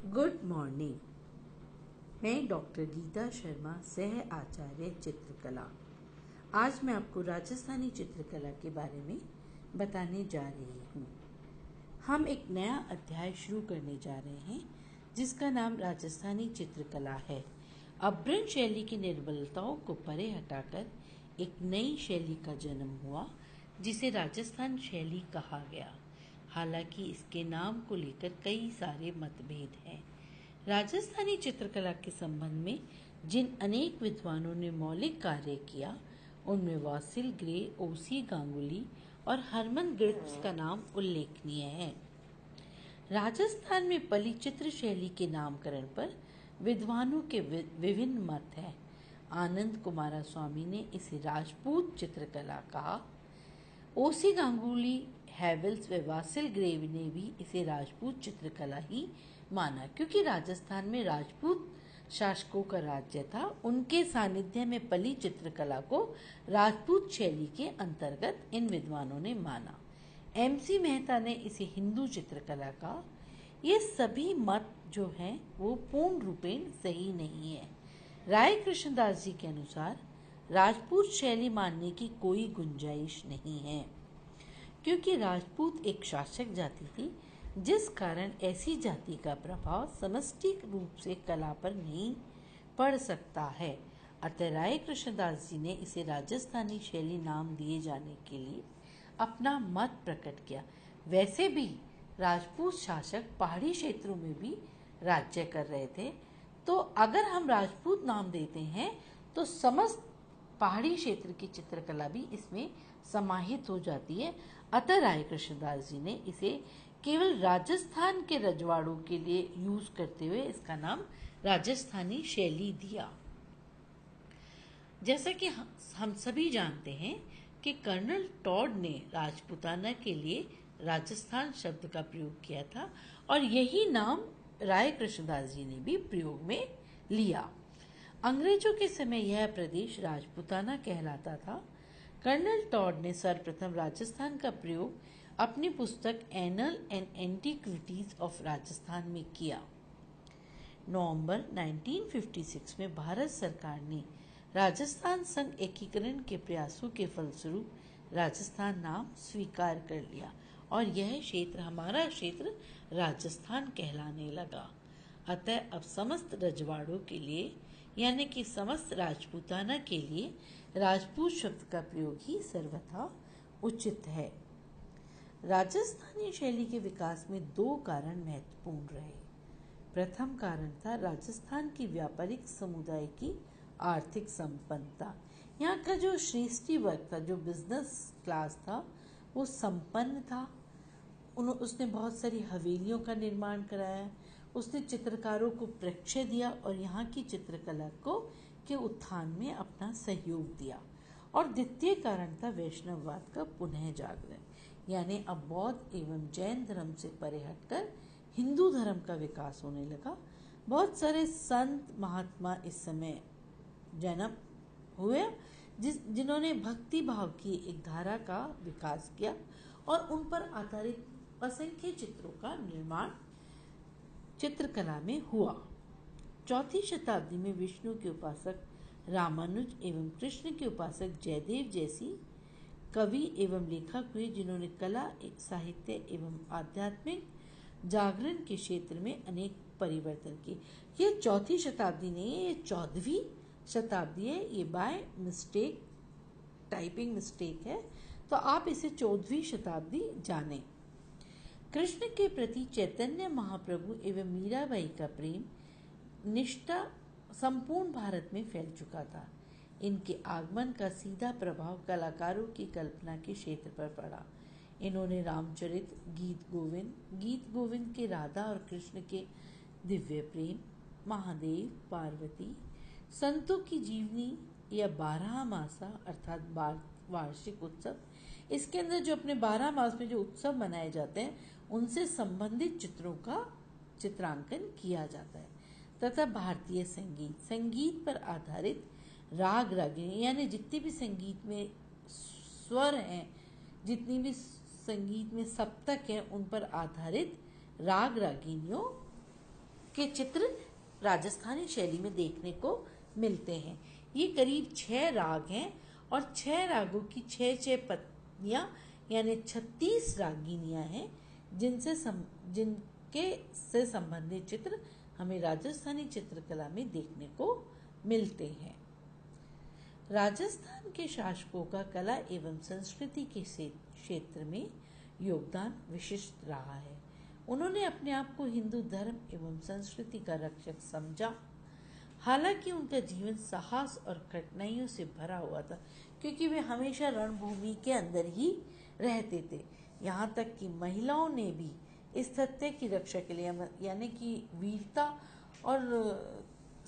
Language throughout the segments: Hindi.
Good morning. मैं डॉक्टर गीता शर्मा, सह आचार्य चित्रकला। आज मैं आपको राजस्थानी चित्रकला के बारे में बताने जा रही हूँ। हम एक नया अध्याय शुरू करने जा रहे हैं जिसका नाम राजस्थानी चित्रकला है। अभ्रंश शैली की निर्बलताओं को परे हटाकर एक नई शैली का जन्म हुआ जिसे राजस्थान शैली कहा गया। हालांकि इसके नाम को लेकर कई सारे मतभेद हैं। राजस्थानी चित्रकला के संबंध में जिन अनेक विद्वानों ने मौलिक कार्य किया उनमें वासिल ग्रे, ओसी गांगुली और हरमन गिब्स का नाम उल्लेखनीय है। राजस्थान में पली चित्र शैली के नामकरण पर विद्वानों के विभिन्न मत हैं। आनंद कुमारस्वामी ने इसे राजपूत चित्रकला कहा। ओसी गांगुली, हैवेल्स व वासिल ग्रेव ने भी इसे राजपूत चित्रकला ही माना, क्योंकि राजस्थान में राजपूत शासकों का राज्य था। उनके सानिध्य में पली चित्रकला को राजपूत शैली के अंतर्गत इन विद्वानों ने माना। एमसी मेहता ने इसे हिंदू चित्रकला कहा। ये सभी मत जो हैं वो पूर्ण रूपेण सही नहीं है। राय कृष्णदास जी के अनुसार राजपूत शैली मानने की कोई गुंजाइश नहीं है, क्योंकि राजपूत एक शासक जाति थी, जिस कारण ऐसी जाति का प्रभाव समष्टि रूप से कला पर नहीं पड़ सकता है। अतः राय कृष्णदास जी ने इसे राजस्थानी शैली नाम दिए जाने के लिए अपना मत प्रकट किया। वैसे भी राजपूत शासक पहाड़ी क्षेत्रों में भी राज्य कर रहे थे, तो अगर हम राजपूत नाम देते हैं तो समस्त पहाड़ी क्षेत्र की चित्रकला भी इसमें समाहित हो जाती है। अतः राय कृष्णदास जी ने इसे केवल राजस्थान के रजवाड़ों के लिए यूज करते हुए इसका नाम राजस्थानी शैली दिया। जैसा कि हम सभी जानते हैं कि कर्नल टॉड ने राजपूताना के लिए राजस्थान शब्द का प्रयोग किया था और यही नाम राय कृष्णदास जी ने भी प्रयोग में लिया। अंग्रेजों के समय यह प्रदेश राजपूताना कहलाता था। कर्नल टॉड ने सर्वप्रथम राजस्थान का प्रयोग अपनी पुस्तक anal and antiquities of Rajasthan में किया। नवंबर 1956 में भारत सरकार ने राजस्थान संघ एकीकरण के प्रयासों के फलस्वरूप राजस्थान नाम स्वीकार कर लिया और यह क्षेत्र, हमारा क्षेत्र राजस्थान कहलाने लगा। अतः अब समस्त रजवाड़ों के लिए यानी कि समस्त राजपूताना के लिए राजपूत शब्द का प्रयोग ही सर्वथा उचित है। राजस्थानी शैली के विकास में दो कारण महत्वपूर्ण रहे। प्रथम कारण था राजस्थान की व्यापारिक समुदाय की आर्थिक संपन्नता। यहाँ का जो श्रेष्ठी वर्ग था, जो बिजनेस क्लास था, वो संपन्न था। उसने बहुत सारी हवेलियों का निर्माण कराया। उसने चित्रकारों को प्रक्षय दिया और यहाँ की चित्रकला को के उत्थान में अपना सहयोग दिया। और द्वितीय कारण था वैष्णववाद का पुनः जागरण, यानी अब बौद्ध एवं जैन धर्म से परे हटकर हिंदू धर्म का विकास होने लगा। बहुत सारे संत महात्मा इस समय जन्म हुए जिन्होंने भक्ति भाव की एक धारा का विकास किया और उन पर आधारित असंख्य चित्रों का निर्माण चित्रकला में हुआ। चौथी शताब्दी में विष्णु के उपासक रामानुज एवं कृष्ण के उपासक जयदेव जैसी कवि एवं लेखक हुए, जिन्होंने कला, साहित्य एवं आध्यात्मिक जागरण के क्षेत्र में अनेक परिवर्तन किए। ये चौथी शताब्दी नहीं है, ये 14वीं शताब्दी है। ये बाय मिस्टेक, टाइपिंग मिस्टेक है, तो आप इसे 14वीं शताब्दी जानें। कृष्ण के प्रति चैतन्य महाप्रभु एवं मीराबाई का प्रेम निष्ठा संपूर्ण भारत में फैल चुका था। इनके आगमन का सीधा प्रभाव कलाकारों की कल्पना के क्षेत्र पर पड़ा। इन्होंने रामचरित, गीत गोविंद के राधा और कृष्ण के दिव्य प्रेम, महादेव, पार्वती, संतों की जीवनी या 12 मासा अर्थात वार्षिक उत्सव, इसके अंदर जो अपने 12 मास में जो उत्सव मनाए जाते हैं उनसे संबंधित चित्रों का चित्रांकन किया जाता है। तथा भारतीय संगीत पर आधारित राग रागिनी, यानी जितनी भी संगीत में स्वर हैं, जितनी भी संगीत में सप्तक हैं, उन पर आधारित राग रागिनियों के चित्र राजस्थानी शैली में देखने को मिलते हैं। ये करीब 6 राग हैं और 6 रागों की 6-6 पत्नियां यानी 36 रागिनियां हैं जिनके से संबंधित चित्र हमें राजस्थानी चित्रकला में देखने को मिलते हैं। राजस्थान के शासकों का कला एवं संस्कृति के क्षेत्र में योगदान विशिष्ट रहा है। उन्होंने अपने आप को हिंदू धर्म एवं संस्कृति का रक्षक समझा। हालांकि उनका जीवन साहस और कठिनाइयों से भरा हुआ था, क्योंकि वे हमेशा रणभूमि के अंदर ही रहते थे। यहाँ तक कि महिलाओं ने भी इस तथ्य की रक्षा के लिए यानी कि वीरता और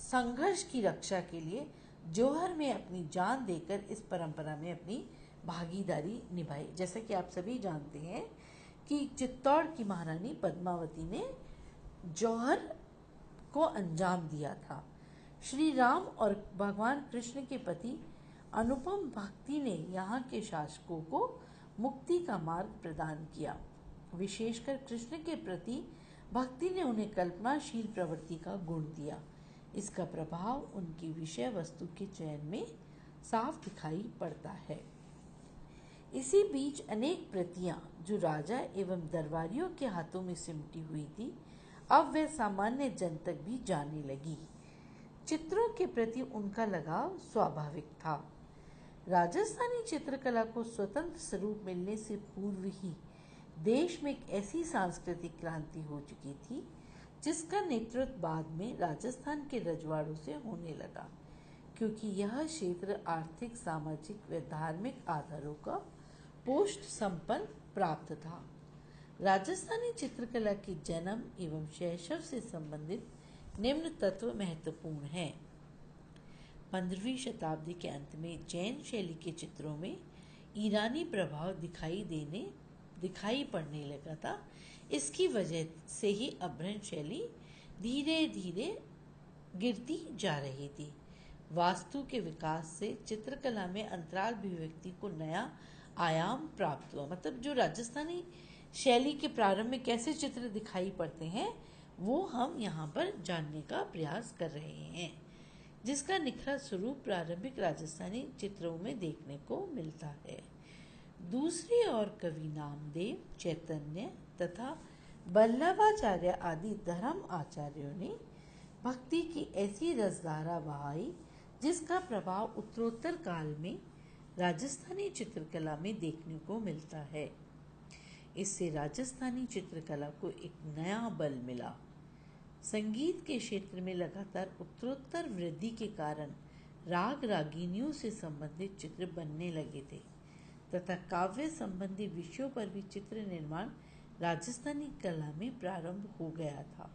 संघर्ष की रक्षा के लिए जौहर में अपनी जान देकर इस परंपरा में अपनी भागीदारी निभाई। जैसा कि आप सभी जानते हैं कि चित्तौड़ की महारानी पद्मावती ने जौहर को अंजाम दिया था। श्री राम और भगवान कृष्ण के पति अनुपम भक्ति ने यहाँ के शासकों को मुक्ति का मार्ग प्रदान किया। विशेषकर कृष्ण के प्रति भक्ति ने उन्हें कल्पनाशील प्रवृत्ति का गुण दिया। इसका प्रभाव उनकी विषय वस्तु के चयन में साफ दिखाई पड़ता है। इसी बीच अनेक प्रतियां जो राजा एवं दरबारियों के हाथों में सिमटी हुई थी, अब वे सामान्य जन तक भी जाने लगी। चित्रों के प्रति उनका लगाव स्वाभाविक था। राजस्थानी चित्रकला को स्वतंत्र स्वरूप मिलने से पूर्व ही देश में एक ऐसी सांस्कृतिक क्रांति हो चुकी थी जिसका नेतृत्व बाद में राजस्थान के रजवाड़ों से होने लगा, क्योंकि यह क्षेत्र आर्थिक, सामाजिक व धार्मिक आधारों का पोस्ट संपन्न प्राप्त था। राजस्थानी चित्रकला के जन्म एवं शैशव से संबंधित निम्न तत्व महत्वपूर्ण हैं। 15वीं शताब्दी के अंत में जैन शैली के चित्रों में ईरानी प्रभाव दिखाई पड़ने लगा था। इसकी वजह से ही अभ्रंश शैली धीरे धीरे गिरती जा रही थी। वास्तु के विकास से चित्रकला में अंतराल अभिव्यक्ति को नया आयाम प्राप्त हुआ। मतलब जो राजस्थानी शैली के प्रारंभ में कैसे चित्र दिखाई पड़ते हैं वो हम यहाँ पर जानने का प्रयास कर रहे हैं, जिसका निखरा स्वरूप प्रारंभिक राजस्थानी चित्रों में देखने को मिलता है। दूसरी ओर कवि नामदेव, चैतन्य तथा वल्लभाचार्य आदि धर्म आचार्यों ने भक्ति की ऐसी रसधारा बहाई जिसका प्रभाव उत्तरोत्तर काल में राजस्थानी चित्रकला में देखने को मिलता है। इससे राजस्थानी चित्रकला को एक नया बल मिला। संगीत के क्षेत्र में लगातार उत्तरोत्तर वृद्धि के कारण राग रागिनियों से संबंधित चित्र बनने लगे थे तथा काव्य संबंधी विषयों पर भी चित्र निर्माण राजस्थानी कला में प्रारंभ हो गया था।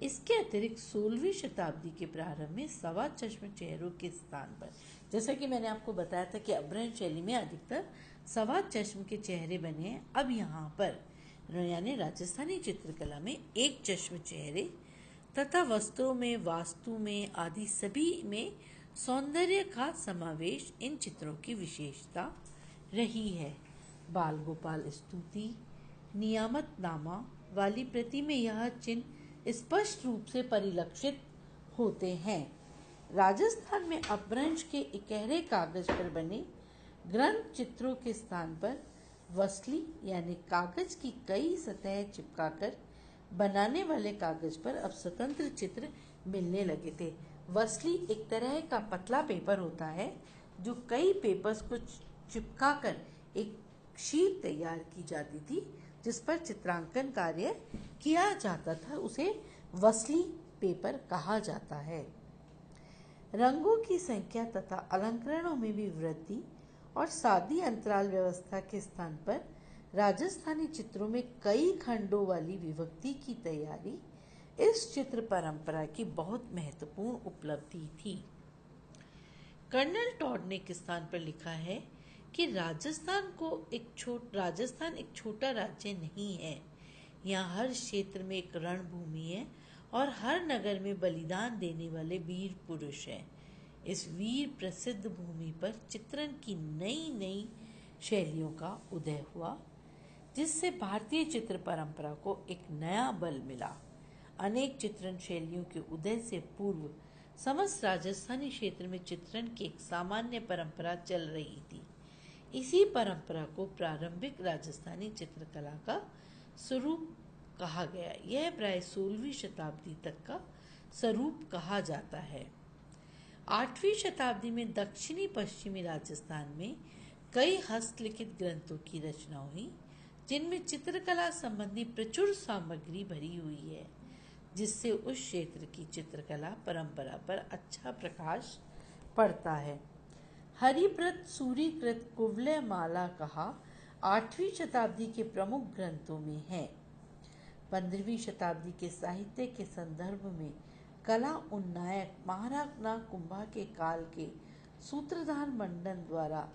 इसके अतिरिक्त 16वीं शताब्दी के प्रारंभ में सवा चश्म चेहरों के स्थान पर, जैसा कि मैंने आपको बताया था कि अभ्रंश शैली में अधिकतर सवा चश्म के चेहरे बने हैं, अब यहाँ पर यानी राजस्थानी चित्रकला में एक चश्म चेहरे तथा वस्त्रों में, वास्तु में आदि सभी में सौंदर्य का समावेश इन चित्रों की विशेषता रही है। बाल गोपाल स्तुति, नियामतनामा वाली प्रति में यह चिन्ह स्पष्ट रूप से परिलक्षित होते हैं। राजस्थान में अपभ्रंश के इकहरे कागज पर बने ग्रंथ चित्रों के स्थान पर वसली यानी कागज की कई सतहें चिपकाकर बनाने वाले कागज पर अब स्वतंत्र चित्र मिलने लगे थे। वसली एक तरह का पतला पेपर होता है जो कई पेपर्स को चिपकाकर एक शीट तैयार की जाती थी जिस पर चित्रांकन कार्य किया जाता था, उसे वसली पेपर कहा जाता है। रंगों की संख्या तथा अलंकरणों में भी वृद्धि और सादी अंतराल व्यवस्था के स्थान पर राजस्थानी चित्रों में कई खंडों वाली विभक्ति की तैयारी इस चित्र परंपरा की बहुत महत्वपूर्ण उपलब्धि थी। कर्नल टॉड ने एक स्थान पर लिखा है कि राजस्थान एक छोटा राज्य नहीं है। यहाँ हर क्षेत्र में एक रणभूमि है और हर नगर में बलिदान देने वाले वीर पुरुष हैं। इस वीर प्रसिद्ध भूमि पर चित्रण की नई नई शैलियों का उदय हुआ, जिससे भारतीय चित्र परंपरा को एक नया बल मिला। अनेक चित्रण शैलियों के उदय से पूर्व समस्त राजस्थानी क्षेत्र में चित्रण की एक सामान्य परंपरा चल रही थी। इसी परंपरा को प्रारंभिक राजस्थानी चित्रकला का स्वरूप कहा गया। यह प्राय 16वीं शताब्दी तक का स्वरूप कहा जाता है। 8वीं शताब्दी में दक्षिणी पश्चिमी राजस्थान में कई हस्तलिखित ग्रंथों की रचना हुई, जिनमें चित्रकला संबंधी प्रचुर सामग्री भरी हुई है, जिससे उस क्षेत्र की चित्रकला परंपरा पर अच्छा प्रकाश पड़ता है। हरिव्रत सूरीकृत कुवलय माला कहा 8वीं शताब्दी के प्रमुख ग्रंथों में है। 15वीं शताब्दी के साहित्य के संदर्भ में कला उन्नायक महाराणा कुंभा के काल के सूत्रधार मंडन द्वारा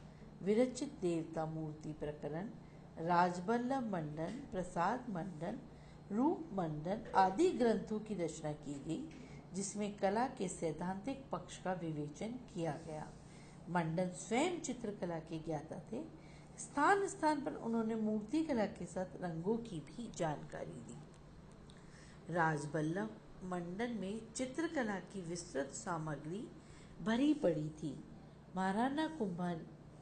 विरचित देवता मूर्ति प्रकरण, राजबल्लभ मंडन, प्रसाद मंडन, रूप मंडन आदि ग्रंथों की रचना की गई, जिसमें कला के सैद्धांतिक पक्ष का विवेचन किया गया। मंडन स्वयं चित्रकला के ज्ञाता थे। स्थान स्थान पर उन्होंने मूर्ति कला के साथ रंगों की भी जानकारी दी। राजबल्लभ मंडन में चित्रकला की विस्तृत सामग्री भरी पड़ी थी। महाराणा कुंभा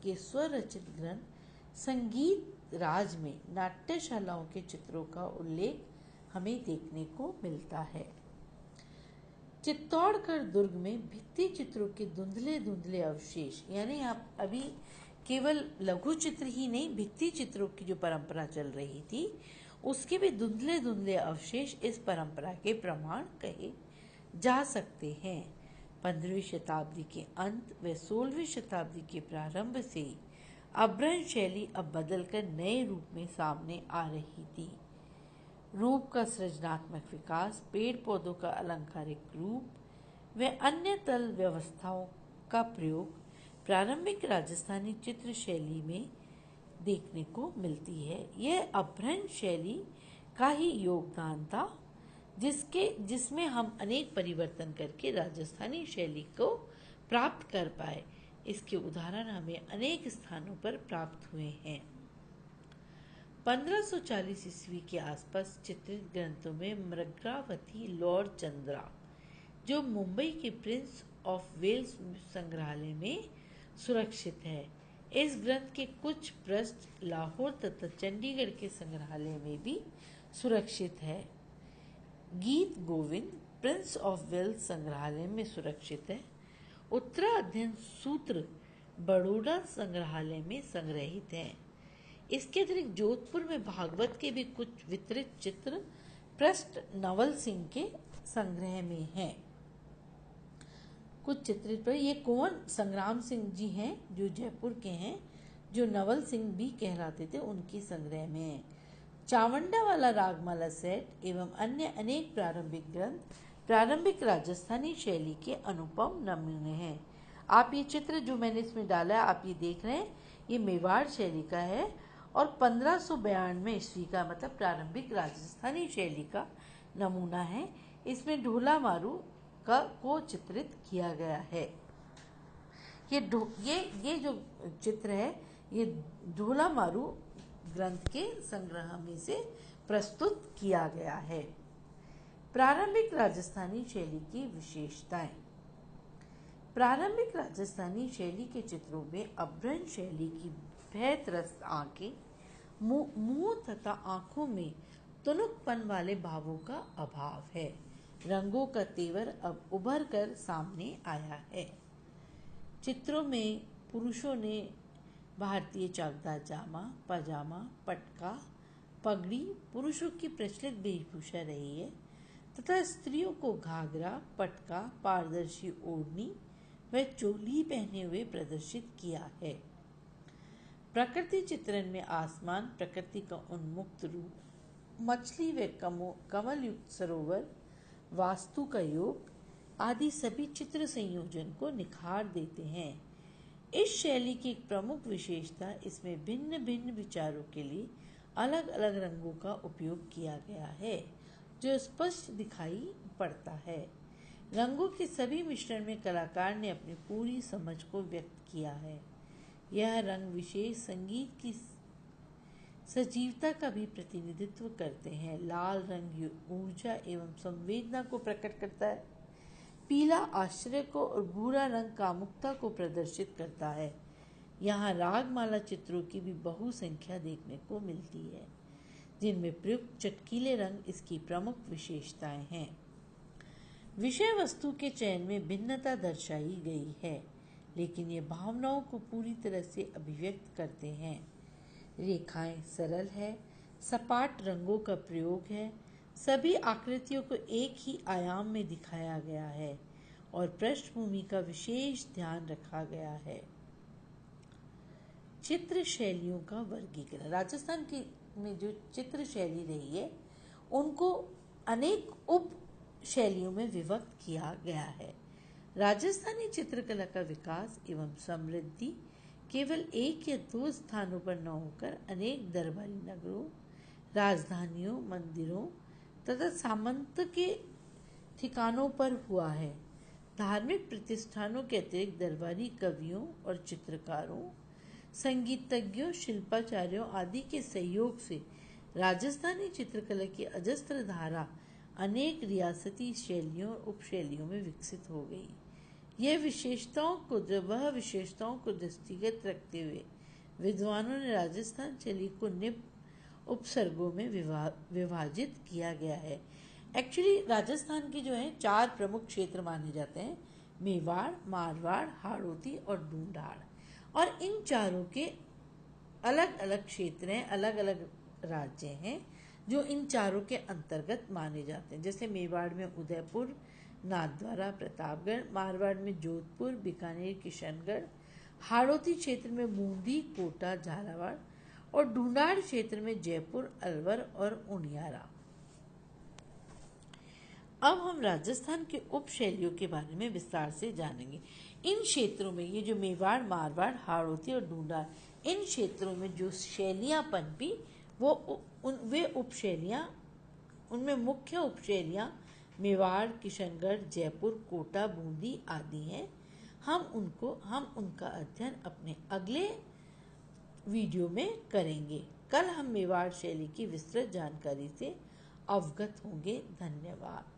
के स्वरचित ग्रंथ संगीत राज में नाट्यशालाओं के चित्रों का उल्लेख हमें देखने को मिलता है। चित्तौड़गढ़ दुर्ग में भित्ति चित्रों के धुंधले धुंधले अवशेष, यानी आप अभी केवल लघु चित्र ही नहीं, भित्ति चित्रों की जो परंपरा चल रही थी उसके भी धुंधले धुंधले अवशेष इस परंपरा के प्रमाण कहे जा सकते हैं। 15वीं शताब्दी के अंत व 16वीं शताब्दी के प्रारंभ से ही अभ्रंश शैली अब बदलकर नए रूप में सामने आ रही थी। रूप का सृजनात्मक विकास, पेड़ पौधों का अलंकारिक रूप व अन्य तल व्यवस्थाओं का प्रयोग प्रारंभिक राजस्थानी चित्र शैली में देखने को मिलती है। यह अभ्रंश शैली का ही योगदान था, जिसमें हम अनेक परिवर्तन करके राजस्थानी शैली को प्राप्त कर पाए। इसके उदाहरण हमें अनेक स्थानों पर प्राप्त हुए हैं। 1540 ईस्वी के आसपास चित्रित ग्रंथों में मृगावती लॉर्ड चंद्रा, जो मुंबई के प्रिंस ऑफ वेल्स संग्रहालय में सुरक्षित है। इस ग्रंथ के कुछ पृष्ठ लाहौर तथा चंडीगढ़ के संग्रहालय में भी सुरक्षित है। गीत गोविंद प्रिंस ऑफ वेल्स संग्रहालय में सुरक्षित है। उत्तरा अध्ययन सूत्र बड़ौदा संग्रहालय में संग्रहित है। इसके अतिरिक्त जोधपुर में भागवत के भी कुछ वितरित चित्र पृष्ठ नवल सिंह के संग्रह में हैं। कुछ चित्रित पर ये कुंवर संग्राम सिंह जी हैं, जो जयपुर के हैं, जो नवल सिंह भी कहलाते थे, उनकी संग्रह में है। चावंडा वाला रागमाला सेट एवं अन्य अनेक प्रारंभिक ग्रंथ प्रारंभिक राजस्थानी शैली के अनुपम नमूने हैं। आप ये चित्र जो मैंने इसमें डाला है, आप ये देख रहे हैं, ये मेवाड़ शैली का है और 1592 ईस्वी का, मतलब प्रारंभिक राजस्थानी शैली का नमूना है। इसमें ढोला मारू को चित्रित किया गया है। ये जो चित्र है, ये ढोला मारू ग्रंथ के संग्रह में से प्रस्तुत किया गया है। प्रारंभिक राजस्थानी शैली की विशेषताएं। प्रारंभिक राजस्थानी शैली के चित्रों में अभ्रंश शैली की भयत्रस्त आंखें, मुंह तथा आंखों में तुनकपन वाले भावों का अभाव है। रंगों का तेवर अब उभर कर सामने आया है। चित्रों में पुरुषों ने भारतीय चकदार जामा, पजामा, पटका, पगड़ी पुरुषों की प्रचलित वेशभूषा रही है तथा स्त्रियों को घाघरा, पटका, पारदर्शी ओढ़नी व चोली पहने हुए प्रदर्शित किया है। प्रकृति चित्रण में आसमान, प्रकृति का उन्मुक्त रूप, मछली व कमल युक्त सरोवर, वास्तु का योग आदि सभी चित्र संयोजन को निखार देते हैं। इस शैली की एक प्रमुख विशेषता इसमें भिन्न भिन्न विचारों के लिए अलग अलग रंगों का उपयोग किया गया है, जो स्पष्ट दिखाई पड़ता है। रंगों के सभी मिश्रण में कलाकार ने अपनी पूरी समझ को व्यक्त किया है। यह रंग विशेष संगीत की सजीवता का भी प्रतिनिधित्व करते हैं। लाल रंग ऊर्जा एवं संवेदना को प्रकट करता है। पीला आश्चर्य को और भूरा रंग कामुकता को प्रदर्शित करता है। यहाँ रागमाला चित्रों की भी बहुसंख्या देखने को मिलती है, जिनमें प्रयुक्त चटकीले रंग इसकी प्रमुख विशेषताएं हैं। विषय वस्तु के चयन में भिन्नता दर्शाई गई है, लेकिन ये भावनाओं को पूरी तरह से अभिव्यक्त करते हैं। रेखाएं सरल है, सपाट रंगों का प्रयोग है, सभी आकृतियों को एक ही आयाम में दिखाया गया है और पृष्ठभूमि का विशेष ध्यान रखा गया है। चित्र शैलियों का वर्गीकरण। राजस्थान की में जो चित्र शैली रही है उनको अनेक उप शैलियों में विभक्त किया गया है। राजस्थानी चित्रकला का विकास एवं समृद्धि केवल एक या दो स्थानों पर न होकर अनेक दरबारी नगरों, राजधानियों, मंदिरों तथा सामंत के ठिकानों पर हुआ है। धार्मिक प्रतिष्ठानों के अतिरिक्त दरबारी कवियों और चित्रकारों, संगीतज्ञों, शिल्पाचार्यों आदि के सहयोग से राजस्थानी चित्रकला की अजस्त्र धारा अनेक रियासती शैलियों और उपशैलियों में विकसित हो गई। वह विशेषताओं को दृष्टिगत रखते हुए विद्वानों ने राजस्थान शैली को निम्न उपसर्गों में विभाजित किया गया है। एक्चुअली राजस्थान के जो है 4 प्रमुख क्षेत्र माने जाते हैं: मेवाड़, मारवाड़, हाड़ौती और ढूंढाड़। और इन चारों के अलग अलग क्षेत्र हैं, अलग अलग राज्य हैं जो इन चारों के अंतर्गत माने जाते हैं। जैसे मेवाड़ में उदयपुर, नाथद्वारा, प्रतापगढ़, मारवाड़ में जोधपुर, बीकानेर, किशनगढ़, हाड़ौती क्षेत्र में बूंदी, कोटा, झालावाड़ और ढूंढाड़ क्षेत्र में जयपुर, अलवर और उनियारा। अब हम राजस्थान के उप शैलियों के बारे में विस्तार से जानेंगे। इन क्षेत्रों में ये जो मेवाड़, मारवाड़, हाड़ौती और ढूंढाड़, इन क्षेत्रों में जो शैलियाँ पनपी वे उपशैलियाँ, उनमें मुख्य उपशैलियाँ मेवाड़, किशनगढ़, जयपुर, कोटा, बूंदी आदि हैं। हम उनका अध्ययन अपने अगले वीडियो में करेंगे। कल हम मेवाड़ शैली की विस्तृत जानकारी से अवगत होंगे। धन्यवाद।